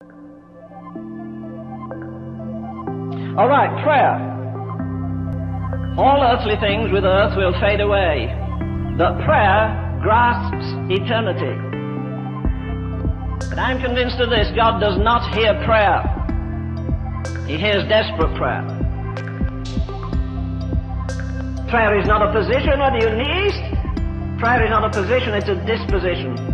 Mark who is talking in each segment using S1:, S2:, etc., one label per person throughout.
S1: All right, prayer. All earthly things with earth will fade away, but prayer grasps eternity. But I'm convinced of this: God does not hear prayer. He hears desperate prayer. Prayer is not a position whether you kneel. Prayer is not a position, it's a disposition.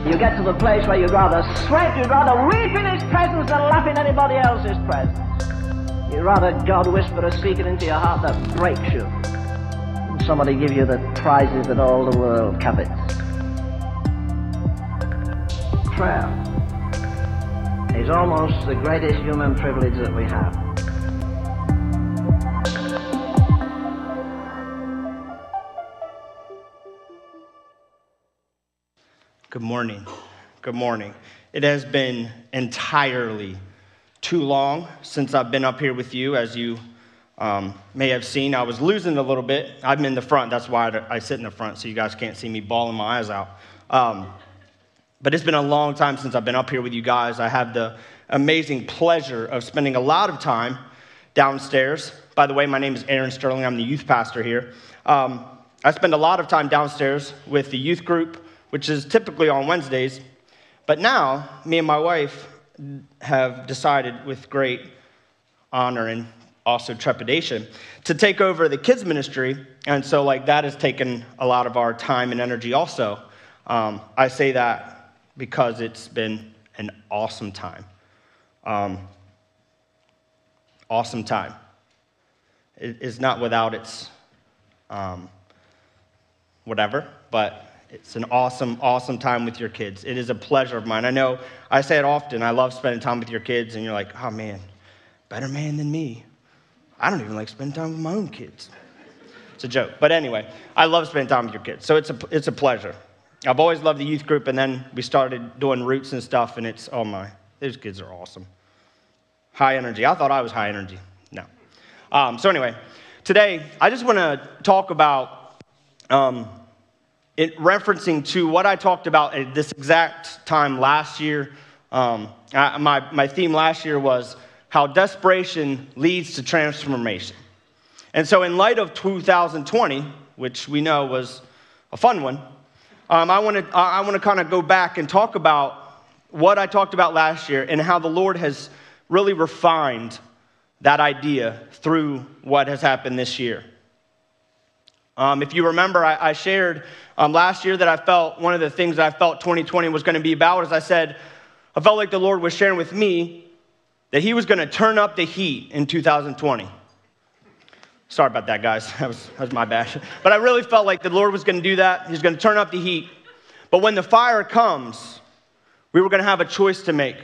S1: You get to the place where you'd rather sweat, you'd rather weep in His presence than laugh in anybody else's presence. You'd rather God whisper a secret into your heart that breaks you than somebody give you the prizes that all the world covets. Prayer is almost the greatest human privilege that we have.
S2: Good morning. Good morning. It has been entirely too long since I've been up here with you. As you may have seen, I was losing a little bit. I'm in the front. That's why I sit in the front, so you guys can't see me bawling my eyes out. But it's been a long time since I've been up here with you guys. I have the amazing pleasure of spending a lot of time downstairs. By the way, my name is Aaron Sterling. I'm the youth pastor here. I spend a lot of time downstairs with the youth group, which is typically on Wednesdays. But now, me and my wife have decided with great honor and also trepidation to take over the kids ministry. And so that has taken a lot of our time and energy also. I say that because it's been an awesome time. Awesome time. It is not without its whatever, but it's an awesome, awesome time with your kids. It is a pleasure of mine. I know I say it often. I love spending time with your kids, and you're like, oh, man, better man than me. I don't even like spending time with my own kids. It's a joke. But anyway, I love spending time with your kids, so it's a pleasure. I've always loved the youth group, and then we started doing roots and stuff, and it's, oh, my, those kids are awesome. High energy. I thought I was high energy. No. So anyway, today I just want to talk about referencing to what I talked about at this exact time last year. My theme last year was how desperation leads to transformation. And so in light of 2020, which we know was a fun one, I want to kind of go back and talk about what I talked about last year and how the Lord has really refined that idea through what has happened this year. If you remember, I shared last year that I felt one of the things that I felt 2020 was going to be about, as I said, I felt like the Lord was sharing with me that He was going to turn up the heat in 2020. Sorry about that, guys. That was my bad. But I really felt like the Lord was going to do that. He's going to turn up the heat. But when the fire comes, we were going to have a choice to make.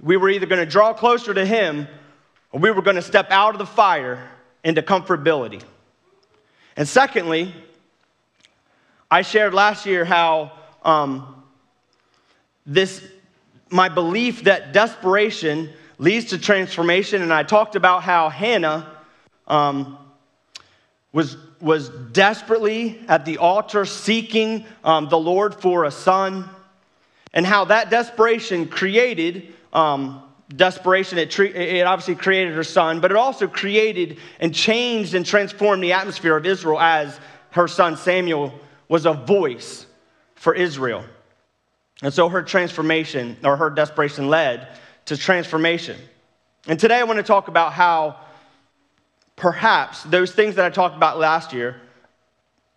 S2: We were either going to draw closer to Him, or we were going to step out of the fire into comfortability. And secondly, I shared last year how my belief that desperation leads to transformation, and I talked about how Hannah was desperately at the altar seeking the Lord for a son, and how that desperation created desperation. It obviously created her son, but it also created and changed and transformed the atmosphere of Israel as her son Samuel was a voice for Israel. And so her transformation, or her desperation, led to transformation. And today I want to talk about how perhaps those things that I talked about last year,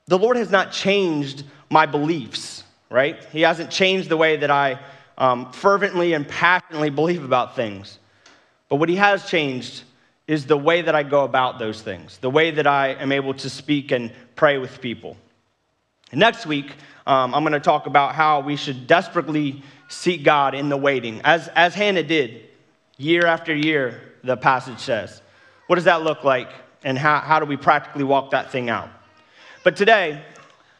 S2: the Lord has not changed my beliefs, right? He hasn't changed the way that I fervently and passionately believe about things. But what He has changed is the way that I go about those things, the way that I am able to speak and pray with people. And next week, I'm going to talk about how we should desperately seek God in the waiting, as Hannah did year after year, the passage says. What does that look like, and how do we practically walk that thing out? But today,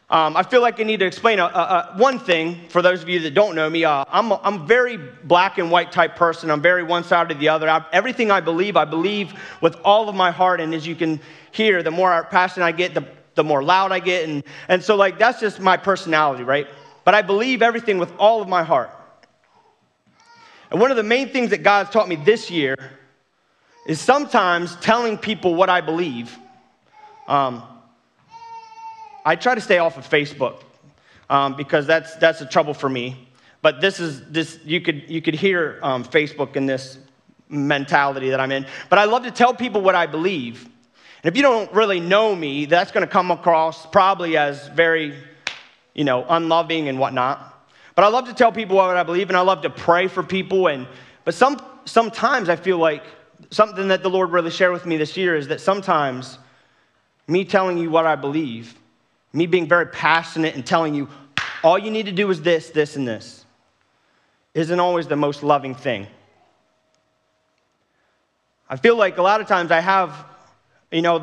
S2: I feel like I need to explain one thing for those of you that don't know me. I'm a very black and white type person. I'm very one side or the other. Everything I believe with all of my heart. And as you can hear, the more passionate I get, the more loud I get. And so that's just my personality, right? But I believe everything with all of my heart. And one of the main things that God's taught me this year is sometimes telling people what I believe. I try to stay off of Facebook because that's a trouble for me. But you could hear Facebook in this mentality that I'm in. But I love to tell people what I believe. And if you don't really know me, that's going to come across probably as very, unloving and whatnot. But I love to tell people what I believe, and I love to pray for people. But sometimes I feel like something that the Lord really shared with me this year is that sometimes me telling you what I believe, me being very passionate and telling you all you need to do is this, this, and this, isn't always the most loving thing. I feel like a lot of times I have,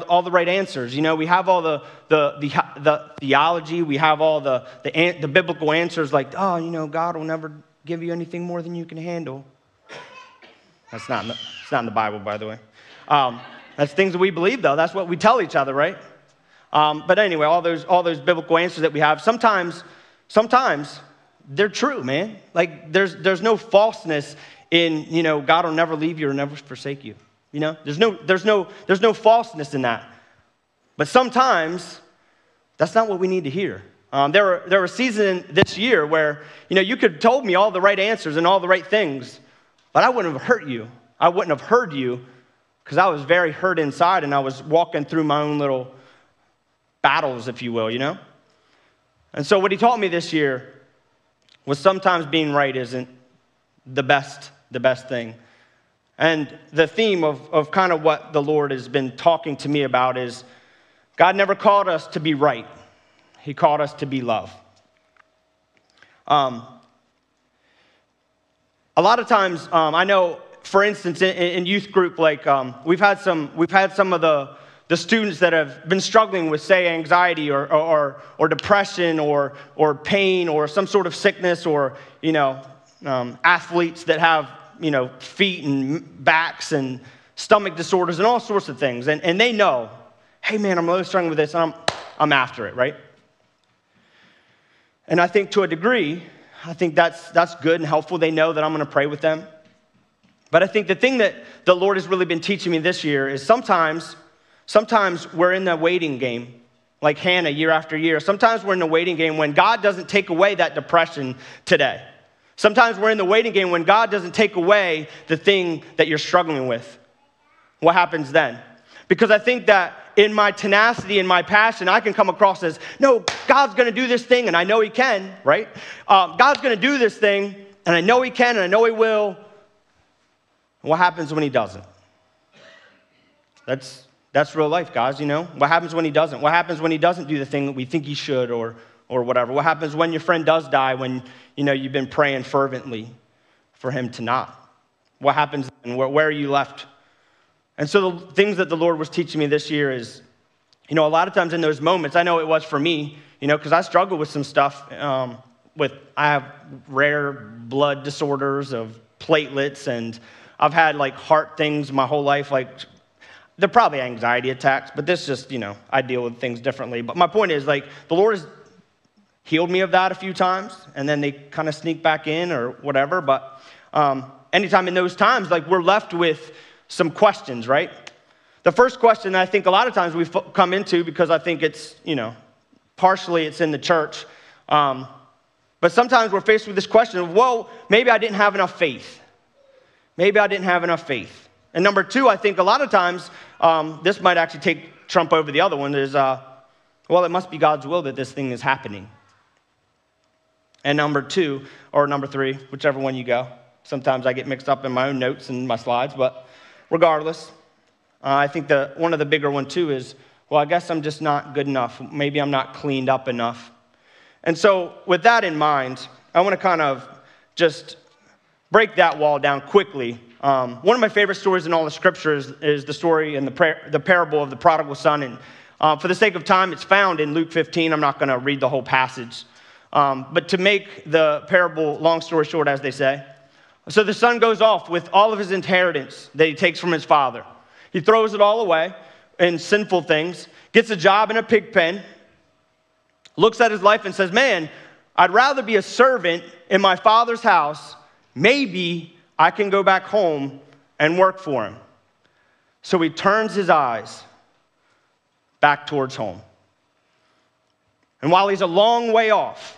S2: all the right answers. We have all the theology. We have all the biblical answers like, God will never give you anything more than you can handle. It's not in the Bible, by the way. That's things that we believe, though. That's what we tell each other, right? But anyway, all those biblical answers that we have, sometimes they're true, man. Like there's no falseness in, God will never leave you or never forsake you. There's no falseness in that. But sometimes that's not what we need to hear. There were seasons this year where, you could have told me all the right answers and all the right things, but I wouldn't have hurt you. I wouldn't have heard you because I was very hurt inside and I was walking through my own little battles, if you will, And so what he taught me this year was sometimes being right isn't the best thing. And the theme of kind of what the Lord has been talking to me about is God never called us to be right. He called us to be love. A lot of times, I know, for instance, in youth group, like we've had some of the students that have been struggling with, say, anxiety or depression or pain or some sort of sickness or athletes that have feet and backs and stomach disorders and all sorts of things, and they know, hey man, I'm really struggling with this, and I'm after it, right? And I think to a degree, that's good and helpful. They know that I'm going to pray with them. But I think the thing that the Lord has really been teaching me this year is sometimes we're in the waiting game, like Hannah year after year. Sometimes we're in the waiting game when God doesn't take away that depression today. Sometimes we're in the waiting game when God doesn't take away the thing that you're struggling with. What happens then? Because I think that in my tenacity and my passion, I can come across as, no, God's going to do this thing, and I know he can, right? God's going to do this thing, and I know he can, and I know he will. And what happens when he doesn't? That's real life, guys, What happens when he doesn't? What happens when he doesn't do the thing that we think he should or whatever? What happens when your friend does die when, you've been praying fervently for him to not? What happens then? Where are you left? And so the things that the Lord was teaching me this year is, a lot of times in those moments, I know it was for me, because I struggle with some stuff. I have rare blood disorders of platelets, and I've had like heart things my whole life. Like they're probably anxiety attacks, but this just, I deal with things differently. But my point is, like, the Lord has healed me of that a few times, and then they kind of sneak back in or whatever. But anytime in those times, like, we're left with some questions, right? The first question I think a lot of times we come into, because I think it's, partially it's in the church, but sometimes we're faced with this question of, well, maybe I didn't have enough faith. Maybe I didn't have enough faith. And number two, I think a lot of times, this might actually take trump over the other one, is, well, it must be God's will that this thing is happening. And number two, or number three, whichever one you go. Sometimes I get mixed up in my own notes and my slides, but regardless, I think one of the bigger one too is, well, I guess I'm just not good enough. Maybe I'm not cleaned up enough. And so with that in mind, I want to kind of just break that wall down quickly. One of my favorite stories in all the scriptures is the story and the parable of the prodigal son. And for the sake of time, it's found in Luke 15. I'm not going to read the whole passage. But to make the parable, long story short, as they say. So the son goes off with all of his inheritance that he takes from his father. He throws it all away in sinful things, gets a job in a pig pen, looks at his life and says, man, I'd rather be a servant in my father's house. Maybe I can go back home and work for him. So he turns his eyes back towards home. And while he's a long way off,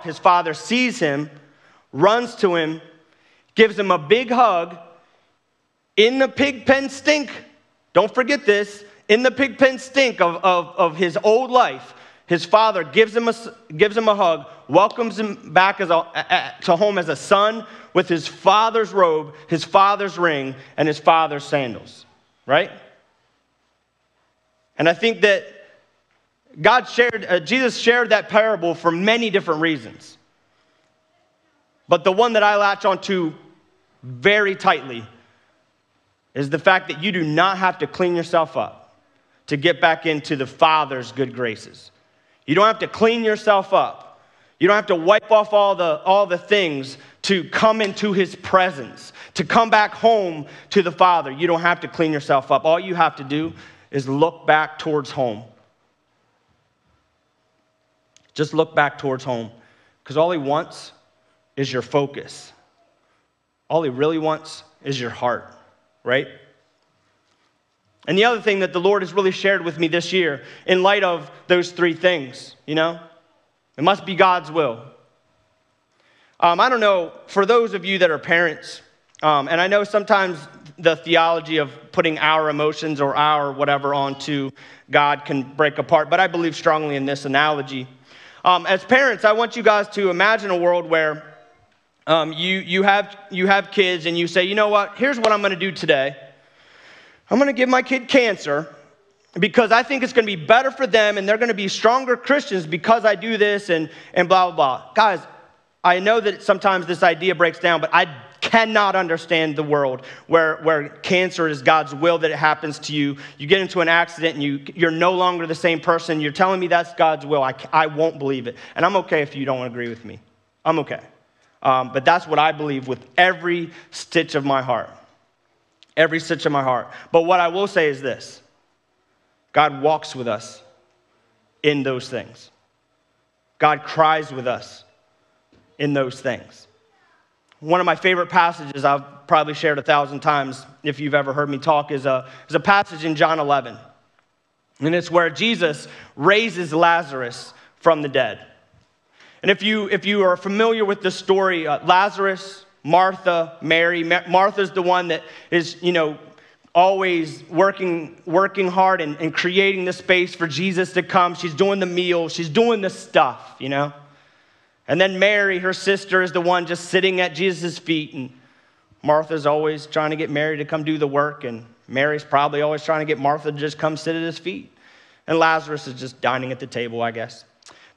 S2: his father sees him, runs to him, gives him a big hug in the pig pen stink. Don't forget this. In the pig pen stink of his old life, his father gives him a hug, welcomes him back to home as a son with his father's robe, his father's ring, and his father's sandals, right? And I think that Jesus shared that parable for many different reasons. But the one that I latch onto very tightly is the fact that you do not have to clean yourself up to get back into the Father's good graces. You don't have to clean yourself up. You don't have to wipe off all the things to come into his presence, to come back home to the Father. You don't have to clean yourself up. All you have to do is look back towards home. Just look back towards home, because all he wants is your focus. All he really wants is your heart, right? And the other thing that the Lord has really shared with me this year, in light of those three things, it must be God's will. I don't know, for those of you that are parents, and I know sometimes the theology of putting our emotions or our whatever onto God can break apart, but I believe strongly in this analogy. As parents, I want you guys to imagine a world where you have kids and you say, you know what, here's what I'm going to do today. I'm going to give my kid cancer because I think it's going to be better for them and they're going to be stronger Christians because I do this and blah, blah, blah. Guys, I know that sometimes this idea breaks down, but I cannot understand the world where cancer is God's will that it happens to you. You get into an accident and you're no longer the same person. You're telling me that's God's will. I won't believe it. And I'm okay if you don't agree with me. I'm okay. But that's what I believe with every stitch of my heart. Every stitch of my heart. But what I will say is this. God walks with us in those things. God cries with us in those things. One of my favorite passages I've probably shared 1,000 times if you've ever heard me talk is a passage in John 11. And it's where Jesus raises Lazarus from the dead. And if you are familiar with the story, Lazarus, Martha, Mary. Martha's the one that is, always working hard and creating the space for Jesus to come. She's doing the meal. She's doing the stuff, And then Mary, her sister, is the one just sitting at Jesus' feet. And Martha's always trying to get Mary to come do the work. And Mary's probably always trying to get Martha to just come sit at his feet. And Lazarus is just dining at the table, I guess.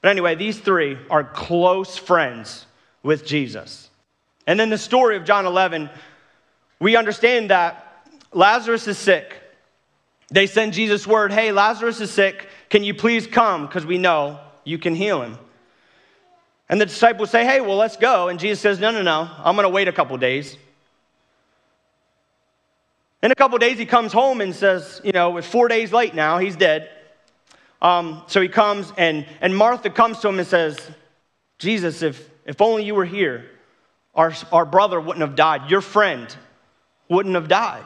S2: But anyway, these three are close friends with Jesus. And in the story of John 11, we understand that Lazarus is sick. They send Jesus word, hey, Lazarus is sick. Can you please come? Because we know you can heal him. And the disciples say, hey, well, let's go. And Jesus says, no. I'm going to wait a couple days. In a couple days, he comes home and says, it's 4 days late now. He's dead. So he comes, and Martha comes to him and says, Jesus, if only you were here, our brother wouldn't have died. Your friend wouldn't have died.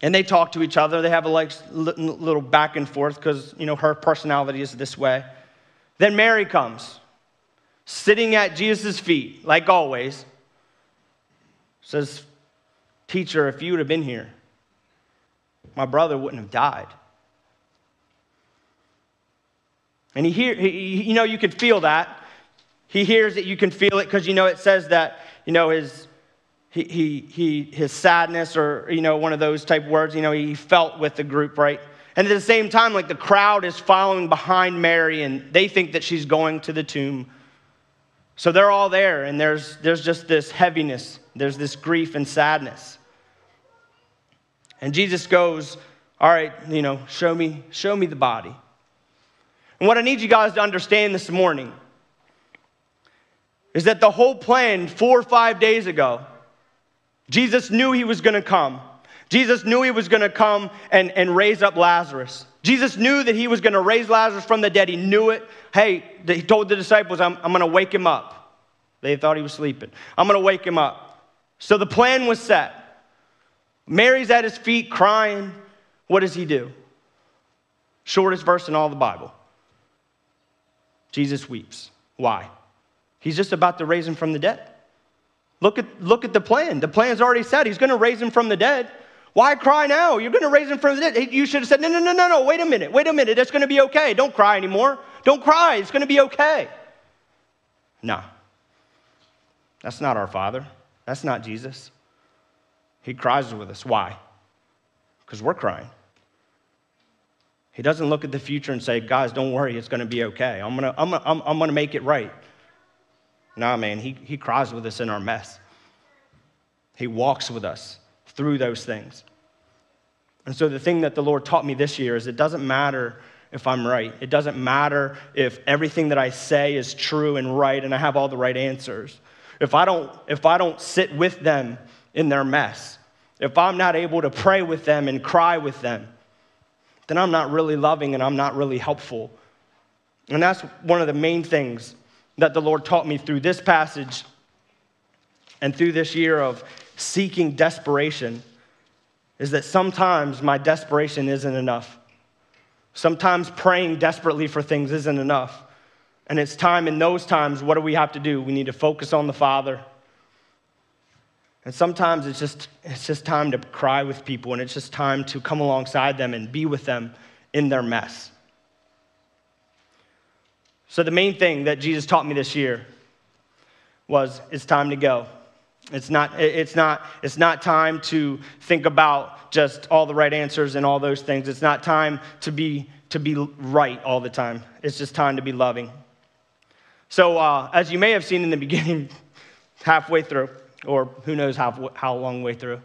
S2: And they talk to each other. They have a little back and forth because, her personality is this way. Then Mary comes, sitting at Jesus' feet, like always. Says, teacher, if you would have been here, my brother wouldn't have died. And you can feel that. He hears it, you can feel it, because it says that, his sadness, or one of those type words, he felt with the group, right? And at the same time, the crowd is following behind Mary, and they think that she's going to the tomb. So they're all there, and there's just this heaviness, there's this grief and sadness. And Jesus goes, all right, show me the body. And what I need you guys to understand this morning is that the whole plan 4 or 5 days ago, Jesus knew he was going to come. Jesus knew he was going to come and raise up Lazarus. Jesus knew that he was going to raise Lazarus from the dead. He knew it. Hey, he told the disciples, I'm going to wake him up. They thought he was sleeping. I'm going to wake him up. So the plan was set. Mary's at his feet crying. What does he do? Shortest verse in all the Bible. Jesus weeps. Why? He's just about to raise him from the dead. Look at the plan. The plan's already set. He's going to raise him from the dead. Why cry now? You're going to raise him from the dead. You should have said, no, wait a minute. It's going to be okay. Don't cry anymore. Don't cry. It's going to be okay. No. That's not our Father. That's not Jesus. He cries with us. Why? Because we're crying. He doesn't look at the future and say, guys, don't worry, it's going to be okay. I'm going to make it right. Nah, man, he cries with us in our mess. He walks with us through those things. And so the thing that the Lord taught me this year is it doesn't matter if I'm right. It doesn't matter if everything that I say is true and right and I have all the right answers. If I don't sit with them in their mess, if I'm not able to pray with them and cry with them, then I'm not really loving and I'm not really helpful. And that's one of the main things that the Lord taught me through this passage and through this year of seeking desperation, is that sometimes my desperation isn't enough. Sometimes praying desperately for things isn't enough. And it's time in those times, what do we have to do? We need to focus on the Father. And sometimes it's just time to cry with people, and it's just time to come alongside them and be with them in their mess. So the main thing that Jesus taught me this year was it's time to go. It's not time to think about just all the right answers and all those things. It's not time to be right all the time. It's just time to be loving. So as you may have seen in the beginning, halfway through, or who knows how long way through,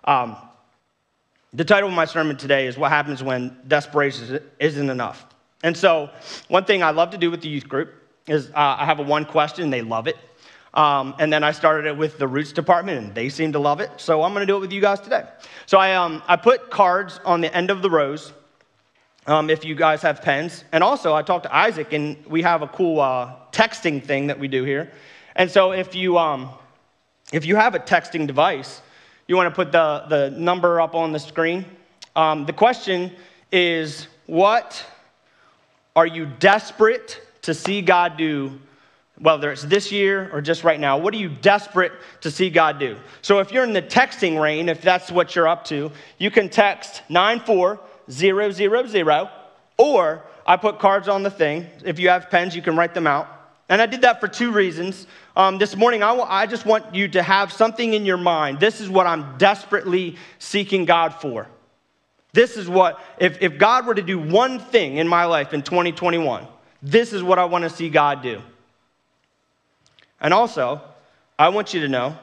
S2: the title of my sermon today is What Happens When Desperation Isn't Enough. And so one thing I love to do with the youth group is I have a one question, they love it. And then I started it with the Roots department, and they seem to love it. So I'm going to do it with you guys today. So I put cards on the end of the rows if you guys have pens. And also I talked to Isaac, and we have a cool texting thing that we do here. And so if you have a texting device, you want to put the number up on the screen. The question is, what are you desperate to see God do, whether it's this year or just right now? What are you desperate to see God do? So if you're in the texting range, if that's what you're up to, you can text 94000, or I put cards on the thing. If you have pens, you can write them out. And I did that for two reasons. This morning, I just want you to have something in your mind. This is what I'm desperately seeking God for. This is what, if God were to do one thing in my life in 2021, this is what I want to see God do. And also, I want you to know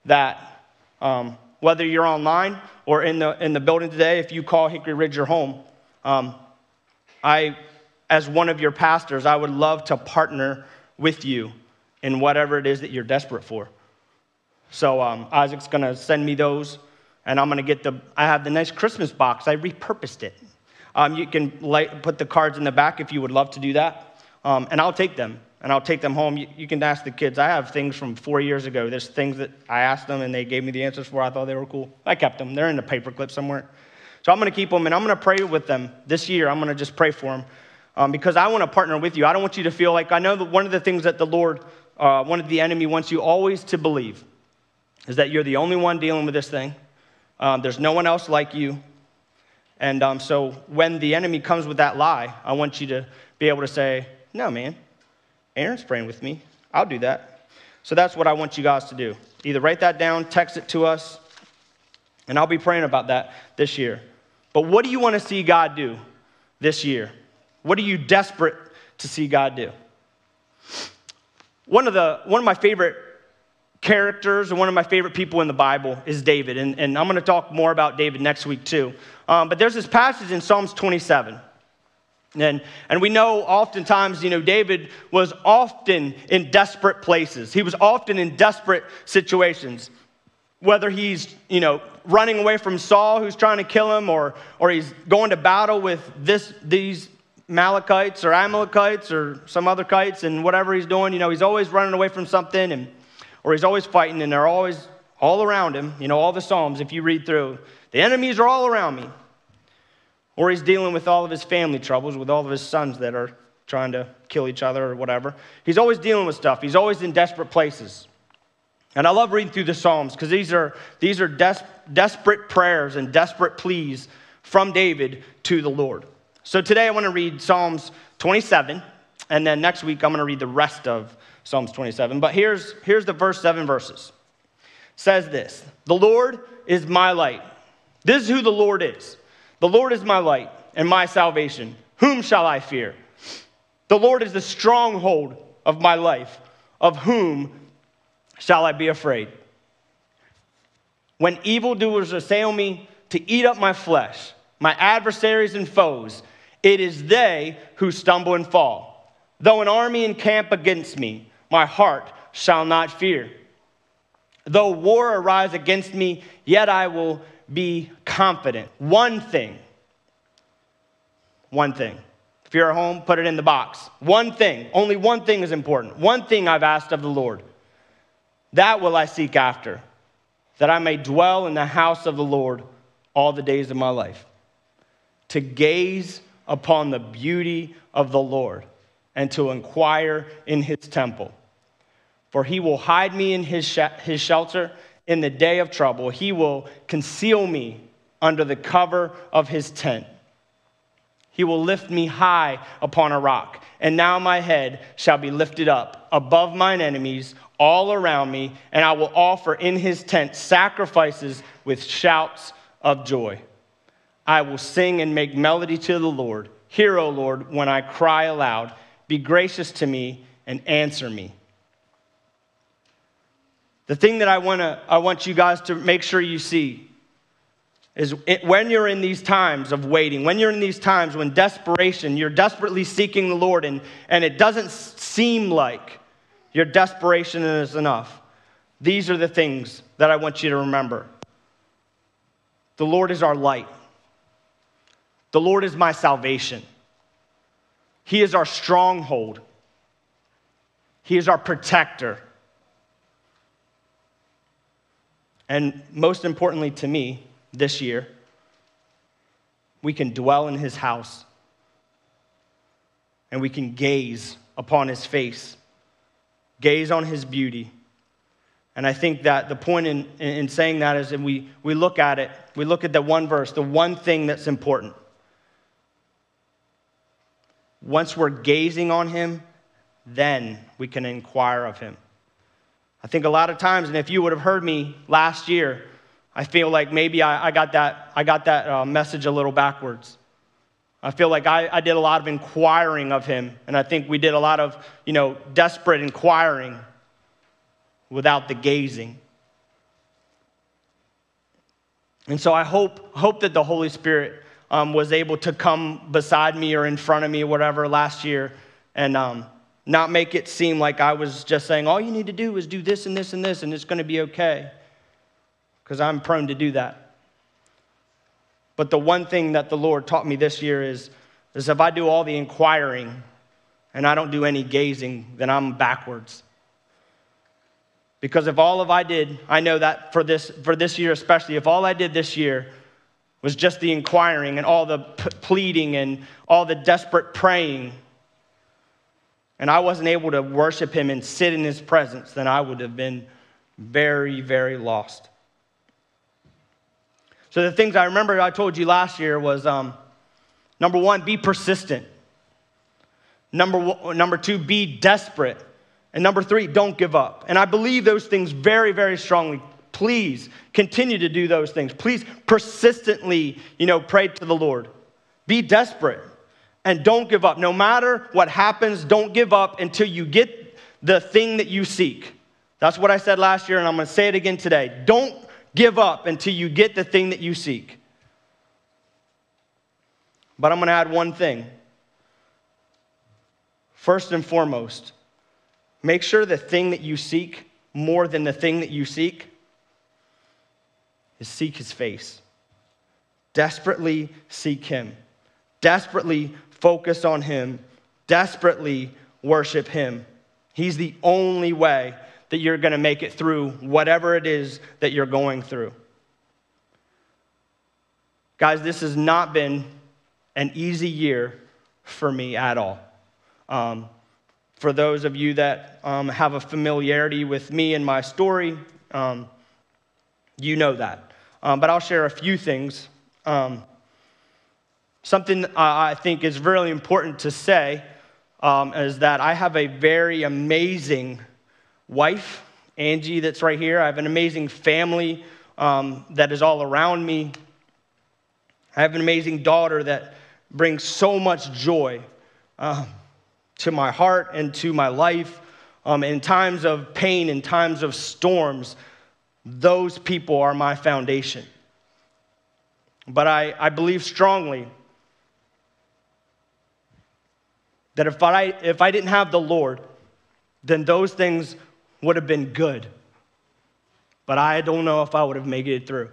S2: that whether you're online or in the building today, if you call Hickory Ridge your home, as one of your pastors, I would love to partner with you in whatever it is that you're desperate for. So Isaac's going to send me those, and I'm going to I have the nice Christmas box. I repurposed it. You can put the cards in the back if you would love to do that, and I'll take them. And I'll take them home. You can ask the kids. I have things from 4 years ago. There's things that I asked them, and they gave me the answers for. I thought they were cool. I kept them. They're in a paperclip somewhere. So I'm going to keep them, and I'm going to pray with them this year. I'm going to just pray for them because I want to partner with you. I don't want you to feel like, I know that one of the things that the Lord, one of the enemy wants you always to believe is that you're the only one dealing with this thing. There's no one else like you. And so when the enemy comes with that lie, I want you to be able to say, no, man. Aaron's praying with me. I'll do that. So that's what I want you guys to do. Either write that down, text it to us, and I'll be praying about that this year. But what do you want to see God do this year? What are you desperate to see God do? One of my favorite characters and one of my favorite people in the Bible is David. And I'm going to talk more about David next week too. But there's this passage in Psalms 27. And we know oftentimes, David was often in desperate places. He was often in desperate situations. Whether he's, running away from Saul who's trying to kill him, or he's going to battle with these Amalekites or some other kites, and whatever he's doing, he's always running away from something, or he's always fighting, and they're always all around him. All the Psalms, if you read through, the enemies are all around me. Or he's dealing with all of his family troubles, with all of his sons that are trying to kill each other or whatever. He's always dealing with stuff. He's always in desperate places. And I love reading through the Psalms because these are desperate prayers and desperate pleas from David to the Lord. So today I want to read Psalms 27, and then next week I'm going to read the rest of Psalms 27. But here's the first 7 verses. It says this: the Lord is my light. This is who the Lord is. The Lord is my light and my salvation. Whom shall I fear? The Lord is the stronghold of my life. Of whom shall I be afraid? When evildoers assail me to eat up my flesh, my adversaries and foes, it is they who stumble and fall. Though an army encamp against me, my heart shall not fear. Though war arise against me, yet I will be confident. One thing. If you're at home, put it in the box. One thing, only one thing is important. One thing I've asked of the Lord. That will I seek after, that I may dwell in the house of the Lord all the days of my life, to gaze upon the beauty of the Lord and to inquire in his temple. For he will hide me in his shelter in the day of trouble. He will conceal me under the cover of his tent. He will lift me high upon a rock, and now my head shall be lifted up above mine enemies all around me, and I will offer in his tent sacrifices with shouts of joy. I will sing and make melody to the Lord. Hear, O Lord, when I cry aloud. Be gracious to me and answer me. The thing that I want you guys to make sure you see is when you're in these times of waiting, when you're in these times when you're desperately seeking the Lord, and it doesn't seem like your desperation is enough. These are the things that I want you to remember. The Lord is our light. The Lord is my salvation. He is our stronghold. He is our protector. And most importantly to me, this year, we can dwell in his house and we can gaze upon his face, gaze on his beauty. And I think that the point in saying that is that we look at it, we look at the one verse, the one thing that's important. Once we're gazing on him, then we can inquire of him. I think a lot of times, and if you would have heard me last year, I feel like maybe I got that message a little backwards. I feel like I did a lot of inquiring of him, and I think we did a lot of, desperate inquiring without the gazing. And so I hope that the Holy Spirit was able to come beside me or in front of me or whatever last year and not make it seem like I was just saying, all you need to do is do this and this and this, and it's going to be okay. Because I'm prone to do that. But the one thing that the Lord taught me this year is if I do all the inquiring and I don't do any gazing, then I'm backwards. Because if all of I did, I know that for this year especially, if all I did this year was just the inquiring and all the pleading and all the desperate praying, and I wasn't able to worship him and sit in his presence, then I would have been very, very lost. So the things I remember I told you last year was, number one, be persistent. Number two, be desperate. And number three, don't give up. And I believe those things very, very strongly. Please continue to do those things. Please persistently, pray to the Lord. Be desperate and don't give up. No matter what happens, don't give up until you get the thing that you seek. That's what I said last year, and I'm going to say it again today. Don't give up until you get the thing that you seek. But I'm going to add one thing. First and foremost, make sure the thing that you seek more than the thing that you seek is seek his face. Desperately seek him. Desperately focus on him, desperately worship him. He's the only way that you're going to make it through whatever it is that you're going through. Guys, this has not been an easy year for me at all. For those of you that have a familiarity with me and my story, you know that. But I'll share a few things. Something I think is really important to say is that I have a very amazing wife, Angie, that's right here. I have an amazing family that is all around me. I have an amazing daughter that brings so much joy to my heart and to my life. In times of pain, in times of storms, those people are my foundation. But I believe strongly that if I didn't have the Lord, then those things would have been good. But I don't know if I would have made it through.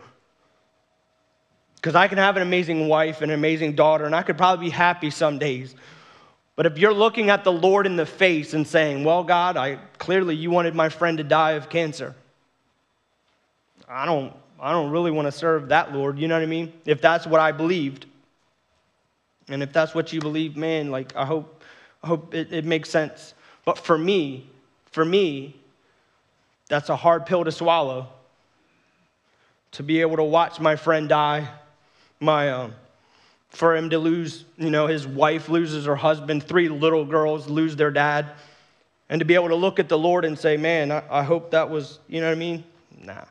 S2: Because I can have an amazing wife and an amazing daughter, and I could probably be happy some days. But if you're looking at the Lord in the face and saying, well, God, clearly you wanted my friend to die of cancer. I don't really want to serve that Lord, you know what I mean? If that's what I believed, and if that's what you believe, man, like I hope it makes sense. But for me, that's a hard pill to swallow. To be able to watch my friend die, for him to lose, his wife loses her husband, 3 little girls lose their dad, and to be able to look at the Lord and say, man, I hope that was, you know what I mean? Nah.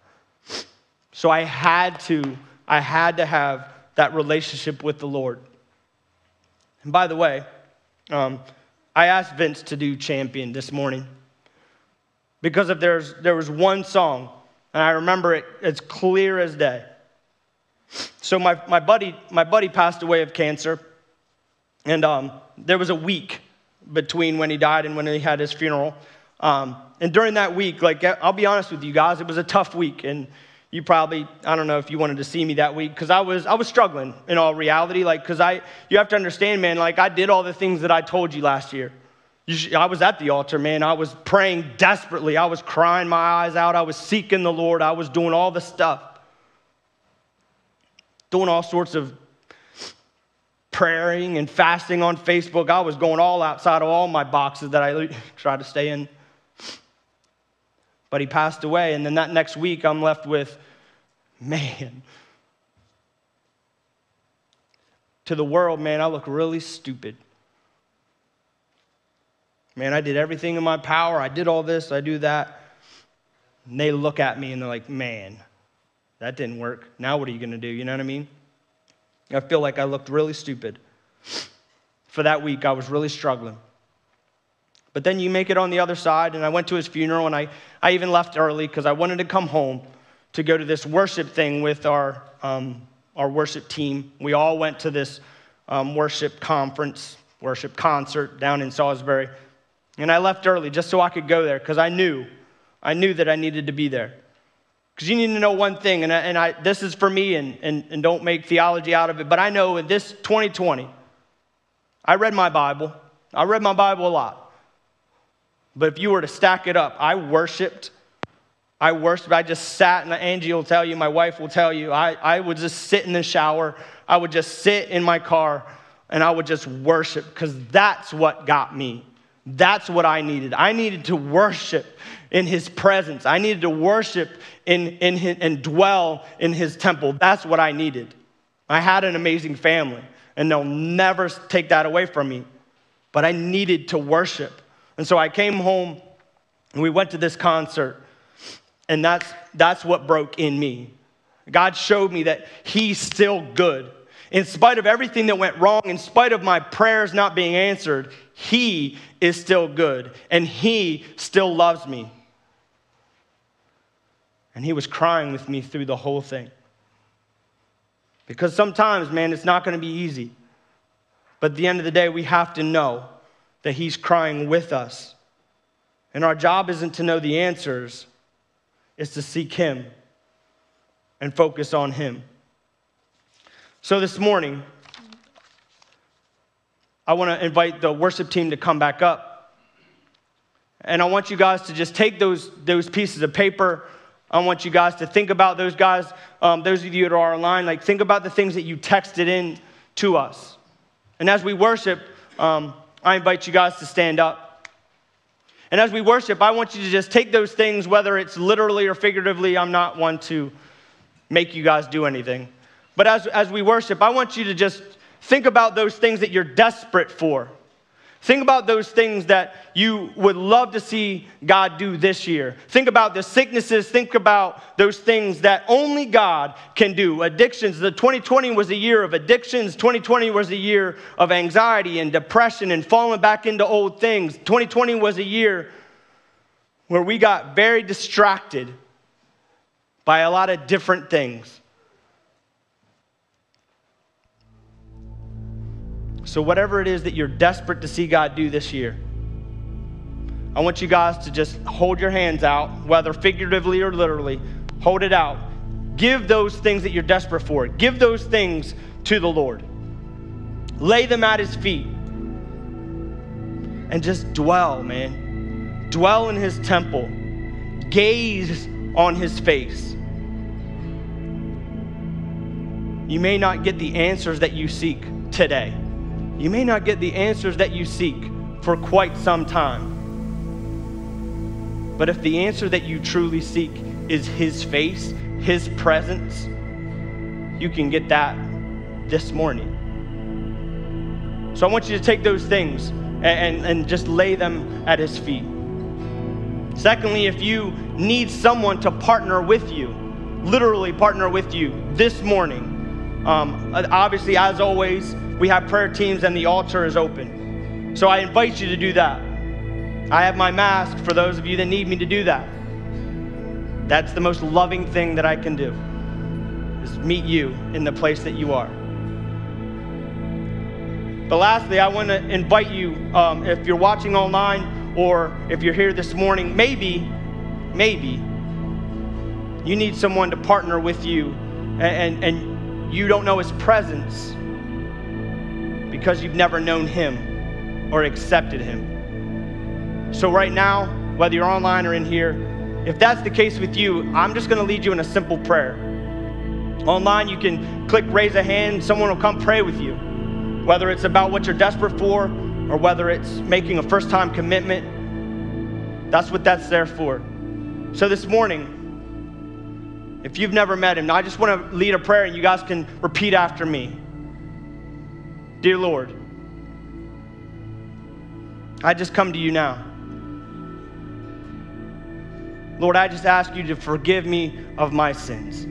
S2: So I had to have that relationship with the Lord. And by the way, I asked Vince to do Champion this morning because if there was one song, and I remember it as clear as day. So my buddy passed away of cancer, and there was a week between when he died and when he had his funeral. And during that week, I'll be honest with you guys, it was a tough week, and you probably, I don't know if you wanted to see me that week, because I was struggling in all reality, because you have to understand, man, I did all the things that I told you last year. I was at the altar, man. I was praying desperately. I was crying my eyes out. I was seeking the Lord. I was doing all the stuff. Doing all sorts of praying and fasting on Facebook. I was going all outside of all my boxes that I tried to stay in. But he passed away, and then that next week I'm left with, man, to the world, man, I look really stupid. Man, I did everything in my power. I did all this, I do that. And they look at me and they're like, man, that didn't work. Now what are you going to do? You know what I mean? I feel like I looked really stupid. For that week, I was really struggling. But then you make it on the other side, and I went to his funeral, and I even left early because I wanted to come home to go to this worship thing with our worship team. We all went to this worship conference, worship concert down in Salisbury. And I left early just so I could go there because I knew that I needed to be there. Because you need to know one thing, and this is for me, and don't make theology out of it, but I know in this 2020, I read my Bible. I read my Bible a lot. But if you were to stack it up, I worshiped. I just sat, and Angie will tell you, my wife will tell you, I would just sit in the shower. I would just sit in my car, and I would just worship because that's what got me. That's what I needed. I needed to worship in his presence. I needed to worship and dwell in his temple. That's what I needed. I had an amazing family, and they'll never take that away from me. But I needed to worship. And so I came home, and we went to this concert, and that's what broke in me. God showed me that he's still good. In spite of everything that went wrong, in spite of my prayers not being answered, he is still good, and he still loves me. And he was crying with me through the whole thing. Because sometimes, man, it's not going to be easy. But at the end of the day, we have to know that he's crying with us. And our job isn't to know the answers, it's to seek him and focus on him. So this morning, I want to invite the worship team to come back up. And I want you guys to just take those pieces of paper. I want you guys to think about those guys, those of you that are online, like think about the things that you texted in to us. And as we worship, I invite you guys to stand up. And as we worship, I want you to just take those things, whether it's literally or figuratively. I'm not one to make you guys do anything. But as we worship, I want you to just think about those things that you're desperate for. Think about those things that you would love to see God do this year. Think about the sicknesses. Think about those things that only God can do. Addictions. The 2020 was a year of addictions. 2020 was a year of anxiety and depression and falling back into old things. 2020 was a year where we got very distracted by a lot of different things. So whatever it is that you're desperate to see God do this year, I want you guys to just hold your hands out, whether figuratively or literally. Hold it out. Give those things that you're desperate for. Give those things to the Lord. Lay them at his feet. And just dwell, man. Dwell in his temple. Gaze on his face. You may not get the answers that you seek today. You may not get the answers that you seek for quite some time. But if the answer that you truly seek is his face, his presence, you can get that this morning. So I want you to take those things and just lay them at his feet. Secondly, if you need someone to partner with you, literally partner with you this morning, obviously, as always, we have prayer teams and the altar is open. So I invite you to do that. I have my mask for those of you that need me to do that. That's the most loving thing that I can do, is meet you in the place that you are. But lastly, I want to invite you, if you're watching online or if you're here this morning, maybe you need someone to partner with you and you don't know his presence because you've never known him or accepted him. So right now, whether you're online or in here, if that's the case with you, I'm just going to lead you in a simple prayer. Online, you can click raise a hand. Someone will come pray with you, whether it's about what you're desperate for or whether it's making a first-time commitment. That's what that's there for. So this morning, if you've never met him, I just want to lead a prayer and you guys can repeat after me. Dear Lord, I just come to you now. Lord, I just ask you to forgive me of my sins.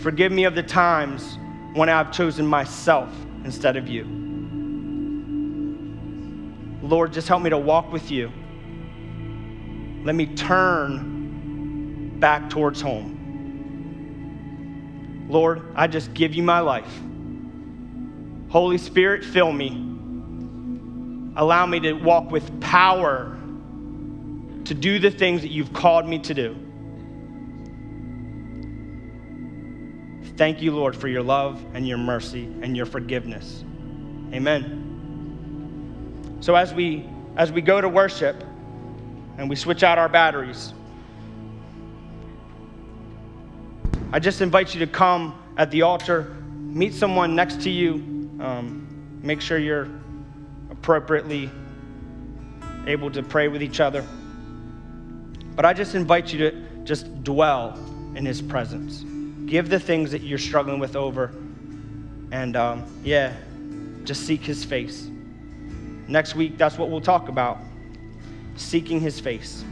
S2: Forgive me of the times when I've chosen myself instead of you. Lord, just help me to walk with you. Let me turn back towards home. Lord, I just give you my life. Holy Spirit, fill me. Allow me to walk with power to do the things that you've called me to do. Thank you, Lord, for your love and your mercy and your forgiveness. Amen. So as we go to worship and we switch out our batteries, I just invite you to come at the altar, meet someone next to you, make sure you're appropriately able to pray with each other. But I just invite you to just dwell in his presence. Give the things that you're struggling with over. And just seek his face. Next week, that's what we'll talk about. Seeking his face.